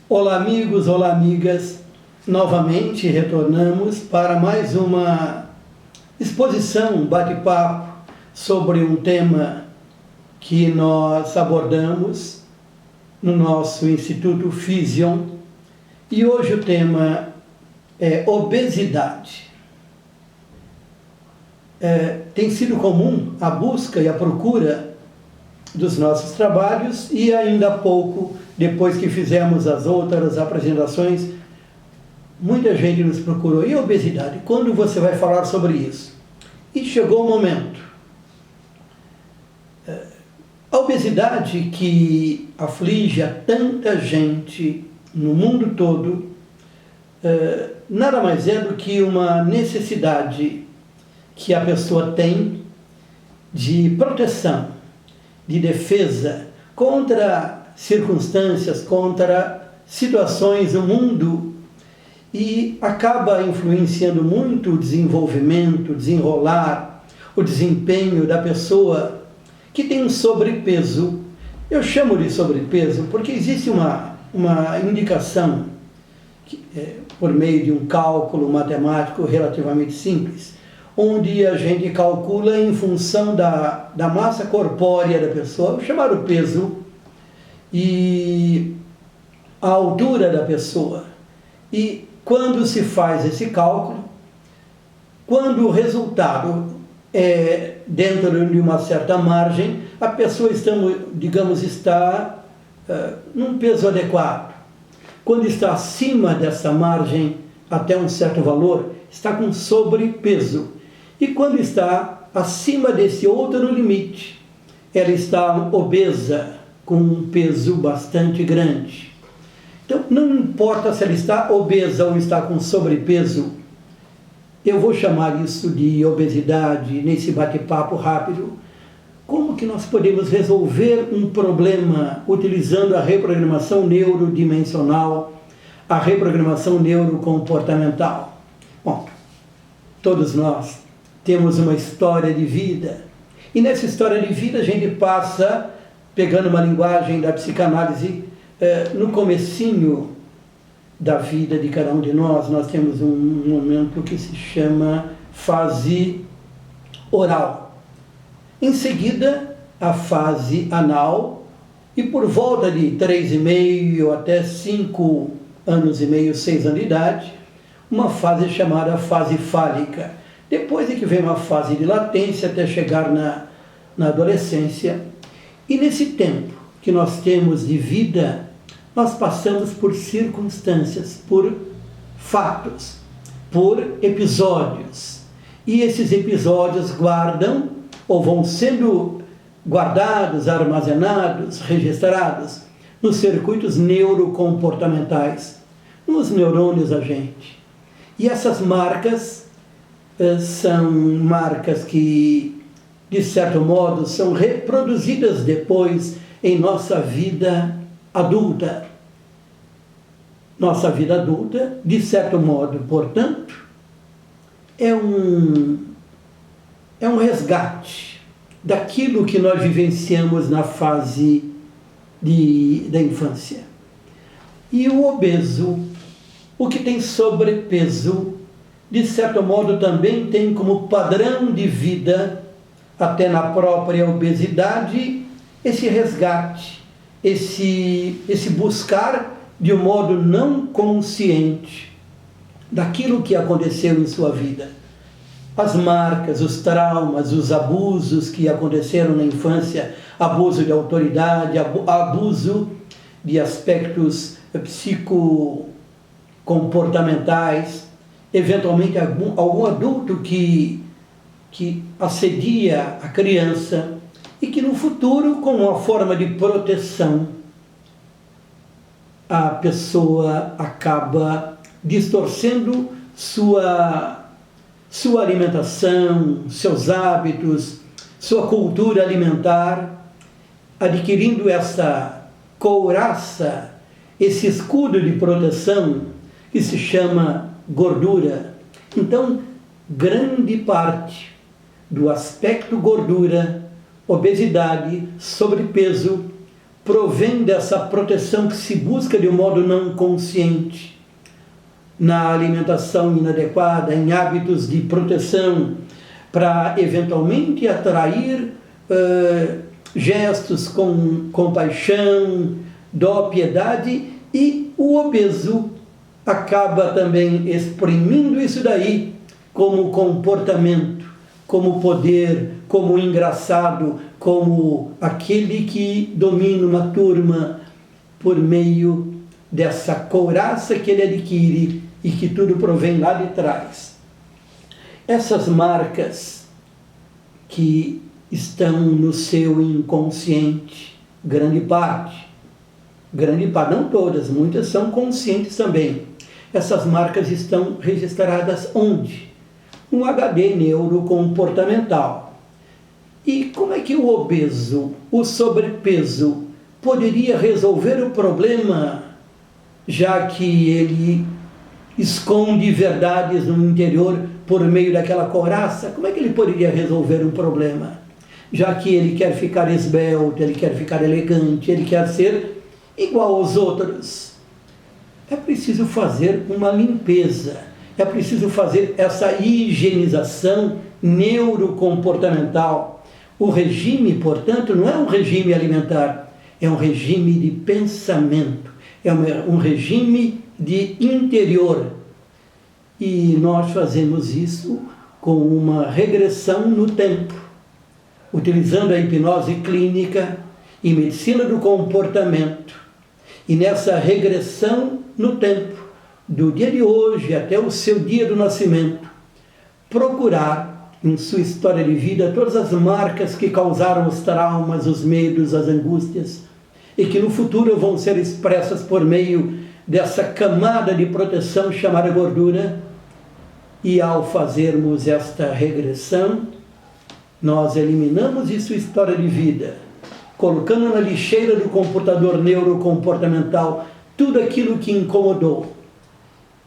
Olá amigos, olá amigas, novamente retornamos para mais uma exposição, um bate-papo sobre um tema que nós abordamos no nosso Instituto Physion, e hoje o tema é obesidade. Tem sido comum a busca e a procura dos nossos trabalhos, e ainda há pouco, depois que fizemos as outras apresentações, muita gente nos procurou. E obesidade? Quando você vai falar sobre isso? E chegou o momento. A obesidade que aflige a tanta gente no mundo todo, nada mais é do que uma necessidade que a pessoa tem de proteção, de defesa contra circunstâncias, contra situações do mundo, e acaba influenciando muito o desenvolvimento, desenrolar, o desempenho da pessoa que tem um sobrepeso. Eu chamo de sobrepeso porque existe uma indicação por meio de um cálculo matemático relativamente simples, onde a gente calcula em função da massa corpórea da pessoa, o chamado peso, e a altura da pessoa. E quando se faz esse cálculo, quando o resultado é dentro de uma certa margem, a pessoa está num peso adequado. Quando está acima dessa margem, até um certo valor, está com sobrepeso. E quando está acima desse outro limite, ela está obesa, com um peso bastante grande. Então, não importa se ela está obesa ou está com sobrepeso, eu vou chamar isso de obesidade nesse bate-papo rápido. Como que nós podemos resolver um problema utilizando a reprogramação neurodimensional, a reprogramação neurocomportamental? Bom, todos nós temos uma história de vida, e nessa história de vida a gente passa, pegando uma linguagem da psicanálise, no comecinho da vida de cada um de nós temos um momento que se chama fase oral. Em seguida, a fase anal, e por volta de 3,5 até 5 anos e meio, 6 anos de idade, uma fase chamada fase fálica. Depois é que vem uma fase de latência até chegar na adolescência. E nesse tempo que nós temos de vida, nós passamos por circunstâncias, por fatos, por episódios. E esses episódios guardam, ou vão sendo guardados, armazenados, registrados nos circuitos neurocomportamentais, nos neurônios da gente. E essas marcas são marcas que, de certo modo, são reproduzidas depois em nossa vida adulta. Nossa vida adulta, de certo modo, portanto, é um resgate daquilo que nós vivenciamos na fase da infância. E o obeso, o que tem sobrepeso, de certo modo também tem como padrão de vida, até na própria obesidade, esse resgate, esse buscar de um modo não consciente daquilo que aconteceu em sua vida. As marcas, os traumas, os abusos que aconteceram na infância, abuso de autoridade, abuso de aspectos psicocomportamentais, eventualmente algum adulto que assedia a criança, e que no futuro, como uma forma de proteção, a pessoa acaba distorcendo sua alimentação, seus hábitos, sua cultura alimentar, adquirindo essa couraça, esse escudo de proteção que se chama gordura. Então, grande parte do aspecto gordura, obesidade, sobrepeso, provém dessa proteção que se busca de um modo não consciente, na alimentação inadequada, em hábitos de proteção, para eventualmente atrair gestos com compaixão, dó, piedade, e o obeso acaba também exprimindo isso daí como comportamento, como poder, como engraçado, como aquele que domina uma turma por meio dessa couraça que ele adquire e que tudo provém lá de trás. Essas marcas que estão no seu inconsciente, grande parte, não todas, muitas são conscientes também. Essas marcas estão registradas onde? No HD neurocomportamental. E como é que o obeso, o sobrepeso, poderia resolver o problema, já que ele esconde verdades no interior por meio daquela couraça? Como é que ele poderia resolver um problema? Já que ele quer ficar esbelto, ele quer ficar elegante, ele quer ser igual aos outros. É preciso fazer uma limpeza, é preciso fazer essa higienização neurocomportamental. O regime, portanto, não é um regime alimentar, é um regime de pensamento, é um regime de interior. E nós fazemos isso com uma regressão no tempo, utilizando a hipnose clínica e medicina do comportamento. E nessa regressão no tempo, do dia de hoje até o seu dia do nascimento, procurar em sua história de vida todas as marcas que causaram os traumas, os medos, as angústias, e que no futuro vão ser expressas por meio dessa camada de proteção chamada gordura. E ao fazermos esta regressão, nós eliminamos de sua história de vida, colocando na lixeira do computador neurocomportamental tudo aquilo que incomodou.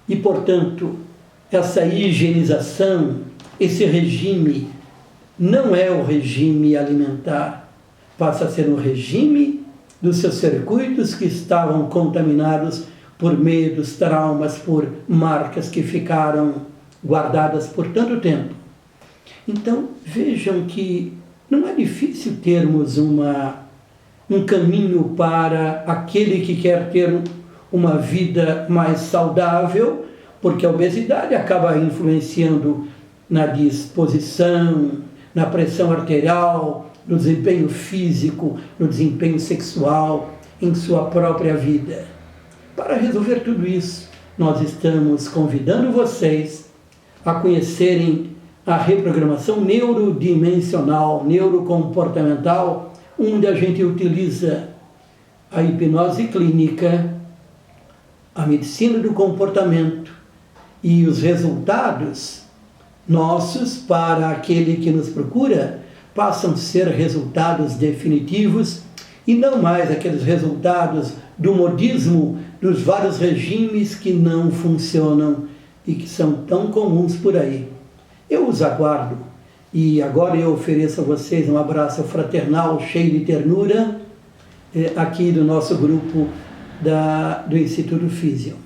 E, portanto, essa higienização, esse regime, não é o regime alimentar, passa a ser um regime dos seus circuitos que estavam contaminados por medos, traumas, por marcas que ficaram guardadas por tanto tempo. Então, vejam que não é difícil termos um caminho para aquele que quer ter uma vida mais saudável, porque a obesidade acaba influenciando na disposição, na pressão arterial, no desempenho físico, no desempenho sexual, em sua própria vida. Para resolver tudo isso, nós estamos convidando vocês a conhecerem a reprogramação neurodimensional, neurocomportamental, onde a gente utiliza a hipnose clínica, a medicina do comportamento e os resultados nossos para aquele que nos procura passam a ser resultados definitivos e não mais aqueles resultados do modismo dos vários regimes que não funcionam e que são tão comuns por aí. Eu os aguardo e agora eu ofereço a vocês um abraço fraternal, cheio de ternura, aqui do nosso grupo do Instituto Físio.